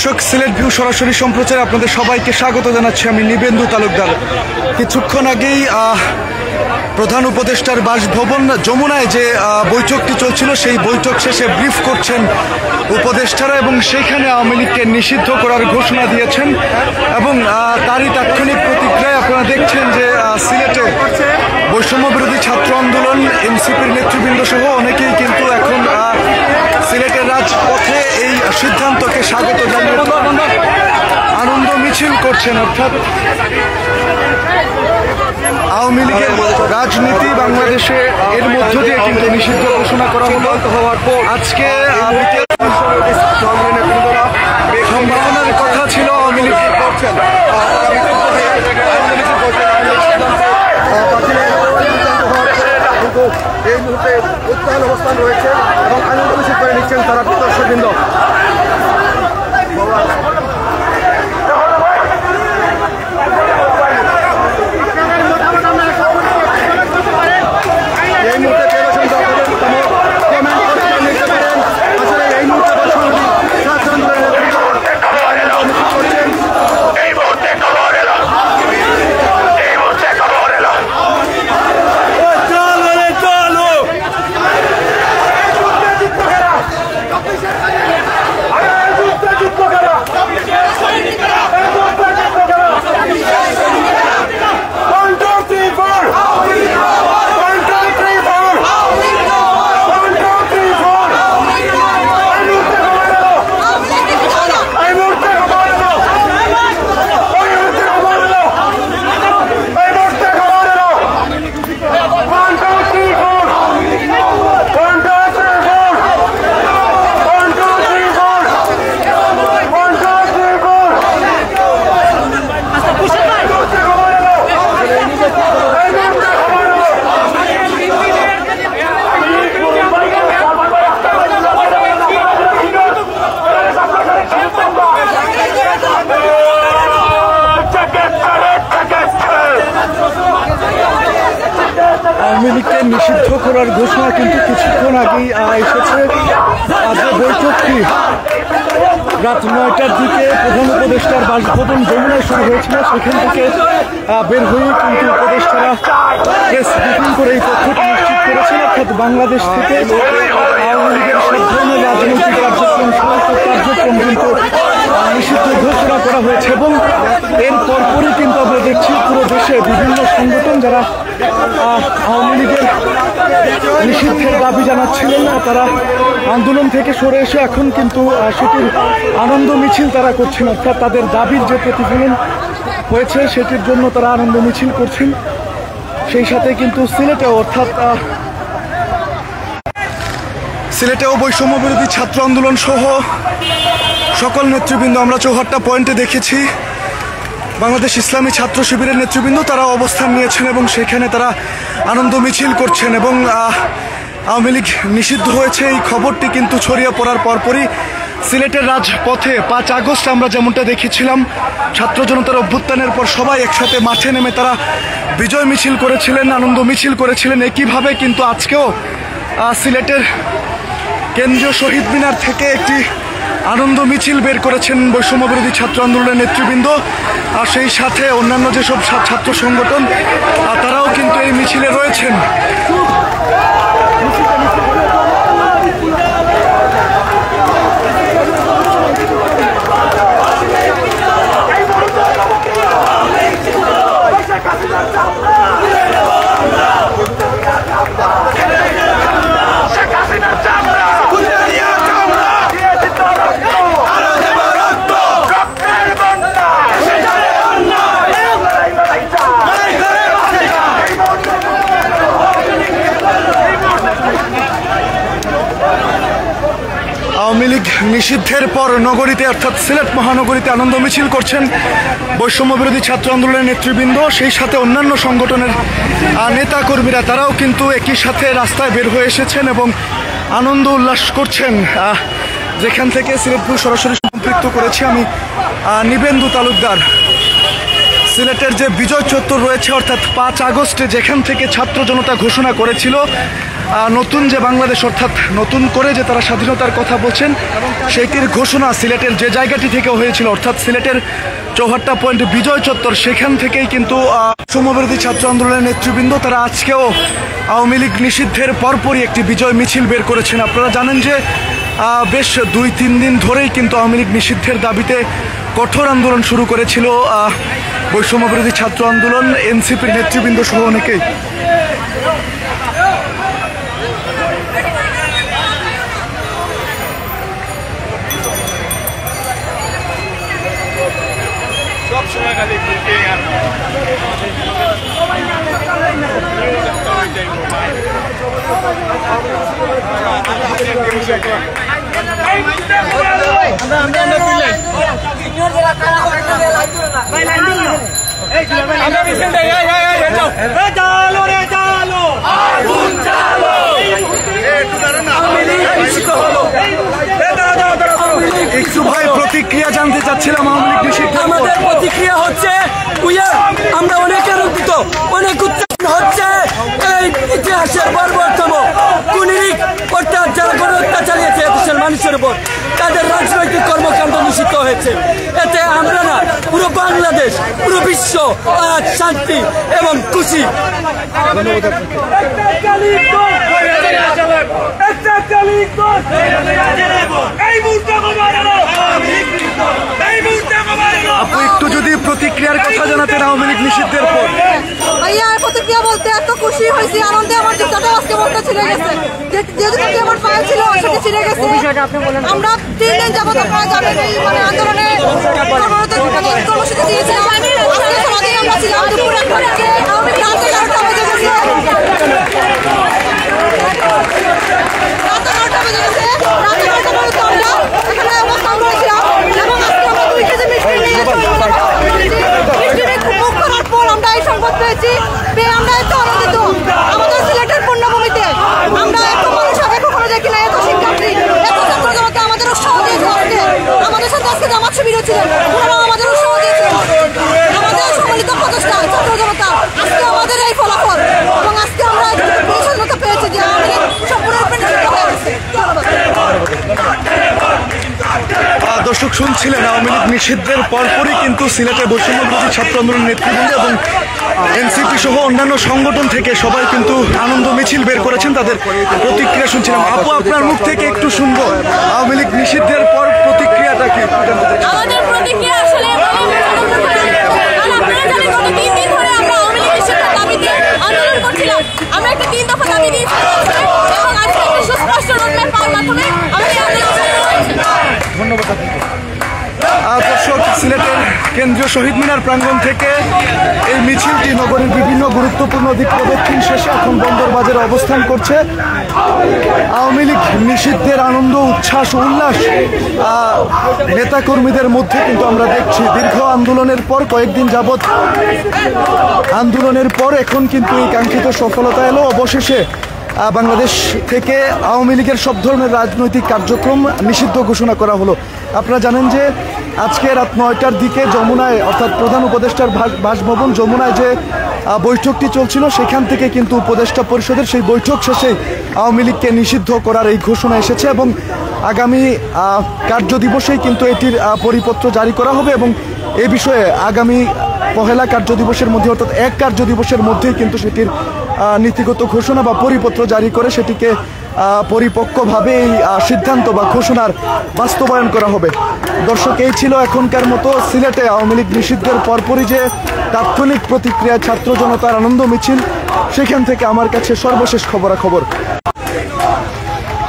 দর্শক, সিলেট ভিউ সরাসরি সম্প্রচারে আপনাদের সবাইকে স্বাগত জানাচ্ছি। আমি নিবেন্দু তালুকদার। কিছুক্ষণ আগেই প্রধান উপদেষ্টার বাসভবন যমুনায় যে বৈঠকটি চলছিল, সেই বৈঠক শেষে ব্রিফ করছেন উপদেষ্টারা এবং সেখানে আওয়ামী লীগকে নিষিদ্ধ করার ঘোষণা দিয়েছেন। এবং তারই তাৎক্ষণিক প্রতিক্রিয়ায় আপনারা দেখছেন যে সিলেটে বৈষম্য বিরোধী ছাত্র আন্দোলন, এনসিপির নেতৃবৃন্দ সহ অনেকেই কিন্তু এখন সিলেটের রাজপথে এই সিদ্ধান্তকে স্বাগত জানিয়ে আনন্দ মিছিল করছেন। অর্থাৎ আওয়ামী লীগের রাজনীতি বাংলাদেশে এর মধ্য দিয়ে কিন্তু নিষিদ্ধ ঘোষণা করা হওয়ার পর আজকে সম্ভাবনার কথা ছিল আওয়ামী লীগ করছেন এই মুহূর্তে উত্তাল অবস্থান রয়েছে এবং আনন্দ মিছিল করে নিচ্ছেন তারা দর্শকবৃন্দ। আওয়ামী লীগকে নিষিদ্ধ করার ঘোষণা কিন্তু কিছুক্ষণ আগেই এসেছে। যে বৈঠকটি রাত ৯টার দিকে প্রধান উপদেষ্টার বাসভবন যমুনায় শুরু হয়েছিল, সেখান থেকে বের হয়ে কিন্তু উপদেষ্টারা প্রেস ব্রিফিং করে এই তথ্যটি নিশ্চিত করেছেন। অর্থাৎ বাংলাদেশ থেকে আওয়ামী লীগের সব ধরনের রাজনৈতিক কার্যক্রম, সমস্ত কার্যক্রম কিন্তু নিষিদ্ধ ঘোষণা করা হয়েছে। এবং এর পরপরই কিন্তু আমরা দেখছি পুরো দেশে বিভিন্ন সংগঠন যারা আওয়ামী লীগের নিষিদ্ধের দাবি জানাচ্ছিলেন, তারা আন্দোলন থেকে সরে এসে এখন কিন্তু সেটির আনন্দ মিছিল তারা করছেন। অর্থাৎ তাদের দাবির যে প্রতিফলন হয়েছে সেটির জন্য তারা আনন্দ মিছিল করছেন। সেই সাথে কিন্তু সিলেটেও, অর্থাৎ সিলেটেও বৈষম্য বিরোধী ছাত্র আন্দোলন সহ সকল নেতৃবৃন্দ আমরা চৌহাট্টা পয়েন্টে দেখেছি। বাংলাদেশ ইসলামী ছাত্র শিবিরের নেতৃবৃন্দ তারা অবস্থান নিয়েছেন এবং সেখানে তারা আনন্দ মিছিল করছেন। এবং আওয়ামী লীগ নিষিদ্ধ হয়েছে এই খবরটি কিন্তু ছড়িয়ে পড়ার পরপরই সিলেটের রাজপথে ৫ আগস্ট আমরা যেমনটা দেখেছিলাম, ছাত্র জনতার অভ্যুত্থানের পর সবাই একসাথে মাঠে নেমে তারা বিজয় মিছিল করেছিলেন, আনন্দ মিছিল করেছিলেন। একইভাবে কিন্তু আজকেও সিলেটের কেন্দ্রীয় শহীদ মিনার থেকে একটি আনন্দ মিছিল বের করেছেন বৈষম্য বিরোধী ছাত্র আন্দোলনের নেতৃবৃন্দ। আর সেই সাথে অন্যান্য যেসব ছাত্র সংগঠন তারাও কিন্তু এই মিছিলে রয়েছেন। আওয়ামী লীগ নিষিদ্ধের পর নগরীতে, অর্থাৎ সিলেট মহানগরীতে আনন্দ মিছিল করছেন বৈষম্য বিরোধী ছাত্র আন্দোলনের নেতৃবৃন্দ। সেই সাথে অন্যান্য সংগঠনের নেতা কর্মীরা তারাও কিন্তু একই সাথে রাস্তায় বের হয়ে এসেছেন এবং আনন্দ উল্লাস করছেন। যেখান থেকে সিলেট ভিউ সরাসরি সম্পৃক্ত করেছি আমি নিবেন্দু তালুকদার। সিলেটের যে বিজয় চত্বর রয়েছে, অর্থাৎ ৫ আগস্টে যেখান থেকে ছাত্র জনতা ঘোষণা করেছিল নতুন যে বাংলাদেশ, অর্থাৎ নতুন করে যে তারা স্বাধীনতার কথা বলছেন, সেটির ঘোষণা সিলেটের যে জায়গাটি থেকে হয়েছিল, অর্থাৎ সিলেটের চৌহাট্টা পয়েন্ট বিজয় চত্বর, সেখান থেকেই কিন্তু সমবিরোধী ছাত্র আন্দোলনের নেতৃবৃন্দ তারা আজকেও আওয়ামী লীগ নিষিদ্ধের পরপরই একটি বিজয় মিছিল বের করেছেন। আপনারা জানেন যে বেশ 2-3 দিন ধরেই কিন্তু আওয়ামী লীগ নিষিদ্ধের দাবিতে কঠোর আন্দোলন শুরু করেছিল বৈষম্যবিরোধী ছাত্র আন্দোলন, এনসিপির নেতৃবৃন্দ সহ অনেকেই। একটু ভাই প্রতিক্রিয়া জানতে চাচ্ছিলাম আওয়ামী লীগ নিষিদ্ধ। আমাদের প্রতিক্রিয়া হচ্ছে আমরা অনেক আনন্দিত, অনেক উত্তেজিত হচ্ছে। এই ইতিহাসের বর্বরতম কুনিরিক অর্থাৎ যারা গণহত্যা চালিয়েছে দেশের মানুষের উপর, তাদের রাজনৈতিক কর্মকাণ্ড নিষিদ্ধ হয়েছে। এতে আমরা না, পুরো বাংলাদেশ, পুরো বিশ্ব আজ শান্তি এবং খুশি। আপু একটু যদি প্রতিক্রিয়ার কথা জানাতেন আওয়ামী লীগ নিষিদ্ধের পর। ভাইয়া প্রতিক্রিয়া বলতে এত খুশি হয়েছি, আনন্দে আমার জুতাটা আজকে মনটা ছিঁড়ে গেছে। যেহেতু আমার পায়ে ছিল সেটা ছিঁড়ে গেছে। আমরা 3 দিন যাবত আপনারা জানেন এই আন্দোলনে কর্মসূচি দিয়েছিলাম। আজকে সারাদিন আমরা ছিলাম, দুপুর 1টা থেকে রাত 11টা বেজে গেছে। রাত 11টা বেজে গেছে, রাত 11টা পর্যন্ত আমরা এখানে অবস্থান করেছিলাম এবং আজকে আমরা 2 কেজি মিষ্টি নিয়ে মুখ করার পর আমরা এই সংবাদ পেয়েছি। আমরা এত আনন্দিত। আমাদের সিলেটের পূর্ণভূমিতে আমরা এত মানুষ আগে কখনো দেখি না, এত শিক্ষার্থী, এত ছাত্র জনতা আমাদের উৎসাহ দিয়েছে। আমাদের সাথে আজকে জামাত শিবিরও ছিলেন, ওনারা আমাদের উৎসাহ দিয়েছিলেন। আমাদের সম্মিলিত প্রচেষ্টা ছাত্র জনতা আজকে আমাদের এই ফলাফল, এবং আজকে আমরা এই স্বাধীনতা পেয়েছি যে আমাদের সম্পূর্ণরূপে নিষিদ্ধ হয়ে গেছে। দর্শক শুনছিলেন আওয়ামী লীগ নিষিদ্ধের পরপরই কিন্তু সিলেটে বৈষম্যবিরোধী ছাত্র আন্দোলন নেতৃবৃন্দ এবং এনসিপি সহ অন্যান্য সংগঠন থেকে সবাই কিন্তু আনন্দ মিছিল বের করেছেন, তাদের প্রতিক্রিয়া শুনছিলাম। আপু আপনার মুখ থেকে একটু শুনবো আওয়ামী লীগ নিষিদ্ধের পর প্রতিক্রিয়াটা কি? আমাদের প্রতিক্রিয়া আসলে আন্দোলন করছিলাম, আমরা একটা 3 দফা দাবি দিয়েছি এবং আজকে একটা সুস্পষ্ট রোডম্যাপ পাওয়ার মাধ্যমে আমাদের আন্দোলন শুরু হয়েছে। ধন্যবাদ। দর্শক, সিলেটের কেন্দ্রীয় শহীদ মিনার প্রাঙ্গণ থেকে এই মিছিলটি নগরীর বিভিন্ন গুরুত্বপূর্ণ দিক প্রদক্ষিণ শেষে এখন বন্দরবাজারে অবস্থান করছে। আওয়ামী লীগ নিষিদ্ধের আনন্দ, উচ্ছ্বাস, উল্লাস নেতাকর্মীদের মধ্যে কিন্তু আমরা দেখছি। দীর্ঘ আন্দোলনের পর, কয়েকদিন যাবৎ আন্দোলনের পর এখন কিন্তু এই কাঙ্ক্ষিত সফলতা এলো। অবশেষে বাংলাদেশ থেকে আওয়ামী লীগের সব ধরনের রাজনৈতিক কার্যক্রম নিষিদ্ধ ঘোষণা করা হলো। আপনারা জানেন যে আজকে রাত 9টার দিকে যমুনায়, অর্থাৎ প্রধান উপদেষ্টার বাসভবন যমুনায় যে বৈঠকটি চলছিল, সেখান থেকে কিন্তু উপদেষ্টা পরিষদের সেই বৈঠক শেষে আওয়ামী লীগকে নিষিদ্ধ করার এই ঘোষণা এসেছে এবং আগামী কার্যদিবসেই কিন্তু এটির পরিপত্র জারি করা হবে এবং এ বিষয়ে আগামী পহেলা কার্যদিবসের মধ্যে, অর্থাৎ 1 কার্যদিবসের মধ্যেই কিন্তু সেটির নীতিগত ঘোষণা বা পরিপত্র জারি করে সেটিকে পরিপক্কভাবে এই সিদ্ধান্ত বা ঘোষণার বাস্তবায়ন করা হবে। দর্শক, এই ছিল এখনকার মতো সিলেটে আওয়ামী লীগ নিষিদ্ধের পরপরই যে তাৎক্ষণিক প্রতিক্রিয়া ছাত্র জনতার আনন্দ মিছিল, সেখান থেকে আমার কাছে সর্বশেষ খবরাখবর।